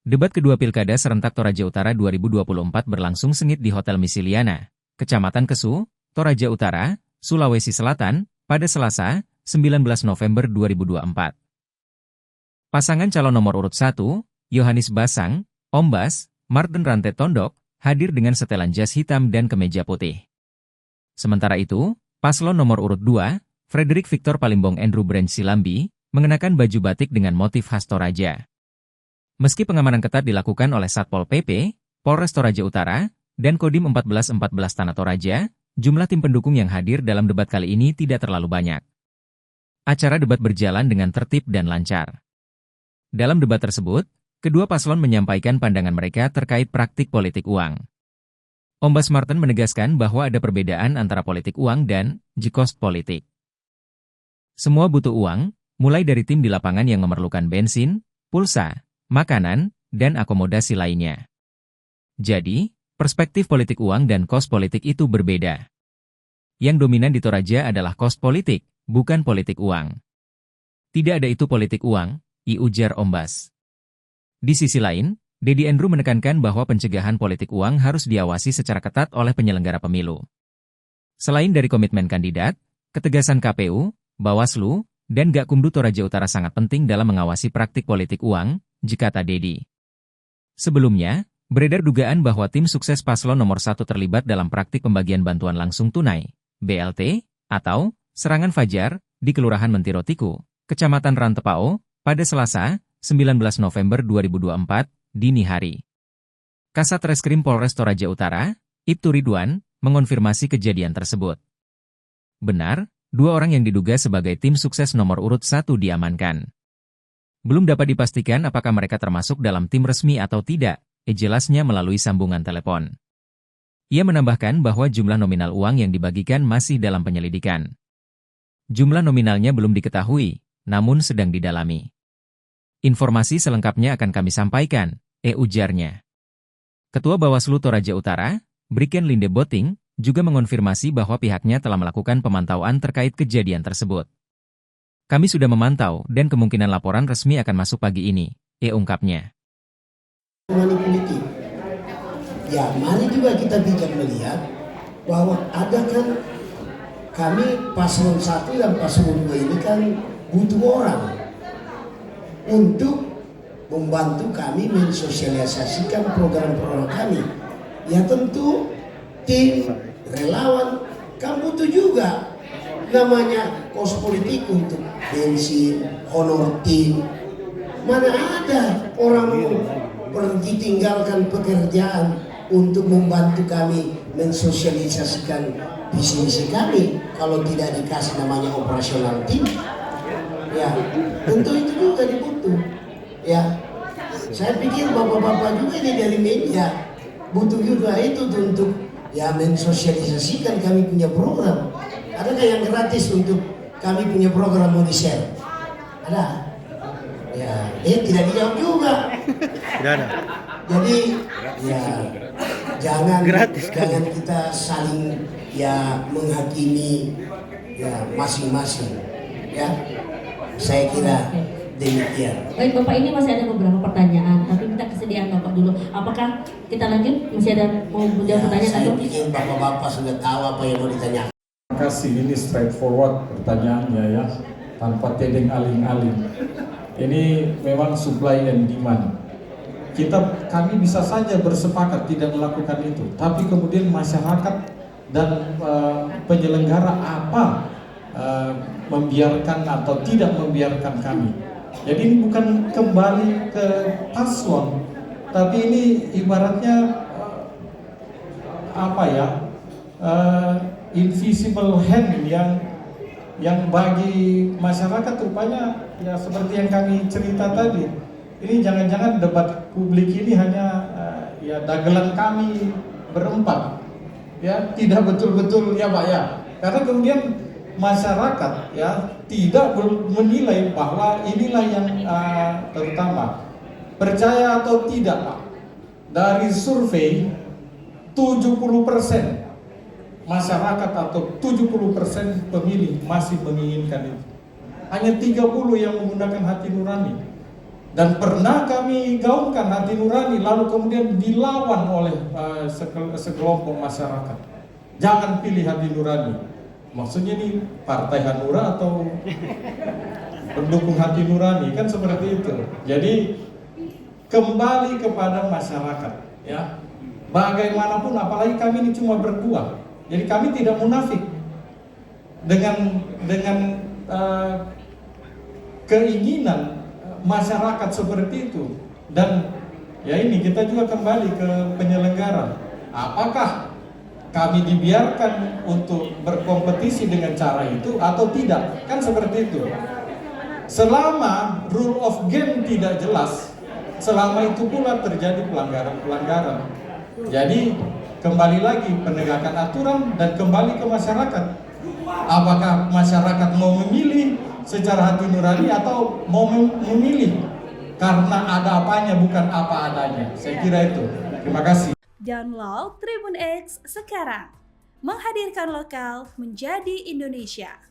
Debat kedua Pilkada Serentak Toraja Utara 2024 berlangsung sengit di Hotel Misiliana, Kecamatan Kesu, Toraja Utara, Sulawesi Selatan, pada Selasa, 19 November 2024. Pasangan calon nomor urut 1, Yohanis Basang, Ombas, Martin Rantet Tondok, hadir dengan setelan jas hitam dan kemeja putih. Sementara itu, paslon nomor urut 2, Frederick Victor Palimbong Andrew Branch Silambi, mengenakan baju batik dengan motif khas Toraja. Meski pengamanan ketat dilakukan oleh Satpol PP, Polres Toraja Utara, dan Kodim 1414 Tanah Toraja, jumlah tim pendukung yang hadir dalam debat kali ini tidak terlalu banyak. Acara debat berjalan dengan tertib dan lancar. Dalam debat tersebut, kedua paslon menyampaikan pandangan mereka terkait praktik politik uang. Ombas Martin menegaskan bahwa ada perbedaan antara politik uang dan jikost politik. Semua butuh uang, mulai dari tim di lapangan yang memerlukan bensin, pulsa, makanan, dan akomodasi lainnya. Jadi, perspektif politik uang dan kos politik itu berbeda. Yang dominan di Toraja adalah kos politik, bukan politik uang. Tidak ada itu politik uang, ujar Ombas. Di sisi lain, Dedi Andrew menekankan bahwa pencegahan politik uang harus diawasi secara ketat oleh penyelenggara pemilu. Selain dari komitmen kandidat, ketegasan KPU, Bawaslu, dan Gakumdu Toraja Utara sangat penting dalam mengawasi praktik politik uang, jikata Dedi. Sebelumnya, beredar dugaan bahwa tim sukses paslon nomor 1 terlibat dalam praktik pembagian bantuan langsung tunai, BLT, atau serangan fajar, di Kelurahan Mentirotiku, Kecamatan Rantepao, pada Selasa, 19 November 2024, dini hari. Kasat Reskrim Polres Toraja Utara, Ibtu Ridwan, mengonfirmasi kejadian tersebut. Benar, 2 orang yang diduga sebagai tim sukses nomor urut 1 diamankan. Belum dapat dipastikan apakah mereka termasuk dalam tim resmi atau tidak, jelasnya melalui sambungan telepon. Ia menambahkan bahwa jumlah nominal uang yang dibagikan masih dalam penyelidikan. Jumlah nominalnya belum diketahui, namun sedang didalami. Informasi selengkapnya akan kami sampaikan, ujarnya. Ketua Bawaslu Toraja Utara, Brigjen Linde Boting, juga mengonfirmasi bahwa pihaknya telah melakukan pemantauan terkait kejadian tersebut. Kami sudah memantau dan kemungkinan laporan resmi akan masuk pagi ini, ungkapnya. Manipulatif. Ya, mari juga kita bijak melihat bahwa ada kan kami paslon 1 dan paslon 2 ini kan butuh orang untuk membantu kami mensosialisasikan program-program kami. Ya tentu tim relawan kan butuh juga namanya kos politik untuk bensin, honor tim. Mana ada orang pergi tinggalkan pekerjaan untuk membantu kami mensosialisasikan visi misi kami kalau tidak dikasih namanya operasional tim. Ya, tentu itu juga dibutuh. Ya, saya pikir bapak-bapak juga ini dari media butuh juga itu untuk ya mensosialisasikan kami punya program. Adakah yang gratis untuk kami punya program mau di-share? Ada? Ya, tidak dijawab juga. Tidak ada. Jadi, ya jangan kita saling ya menghakimi ya masing-masing. Ya, saya kira demikian. Baik Bapak, ini masih ada beberapa pertanyaan, tapi kita kesediaan Bapak dulu. Apakah kita lanjut? Masih ada mau menjawab pertanyaan Saya atau? pikir bapak-bapak sudah tahu apa yang mau ditanyakan. Terima kasih, ini straightforward pertanyaannya ya, tanpa tedeng aling-aling. Ini memang supply and demand. Kami bisa saja bersepakat tidak melakukan itu, tapi kemudian masyarakat dan penyelenggara apa membiarkan atau tidak membiarkan kami. Jadi ini bukan kembali ke paslon, tapi ini ibaratnya invisible hand yang bagi masyarakat rupanya ya seperti yang kami cerita tadi. Ini jangan-jangan debat publik ini hanya ya dagelan kami berempat, ya tidak betul-betul ya Pak ya. Karena kemudian masyarakat ya tidak menilai bahwa inilah yang terutama. Percaya atau tidak Pak, dari survei 70% masyarakat atau 70% pemilih masih menginginkan itu. Hanya 30 yang menggunakan hati nurani. Dan pernah kami gaungkan hati nurani, lalu kemudian dilawan oleh sekelompok masyarakat. Jangan pilih hati nurani. Maksudnya ini partai Hanura atau pendukung hati nurani, kan seperti itu. Jadi kembali kepada masyarakat, ya. Bagaimanapun, apalagi kami ini cuma berdua. Jadi kami tidak munafik dengan keinginan masyarakat seperti itu. Dan ya ini kita juga kembali ke penyelenggara. Apakah kami dibiarkan untuk berkompetisi dengan cara itu atau tidak? Kan seperti itu. Selama rule of game tidak jelas, selama itu pula terjadi pelanggaran-pelanggaran. Jadi kembali lagi penegakan aturan dan kembali ke masyarakat. Apakah masyarakat mau memilih secara hati nurani atau mau memilih karena ada apanya bukan apa adanya? Saya kira itu. Terima kasih. Download Tribun X sekarang. Menghadirkan lokal menjadi Indonesia.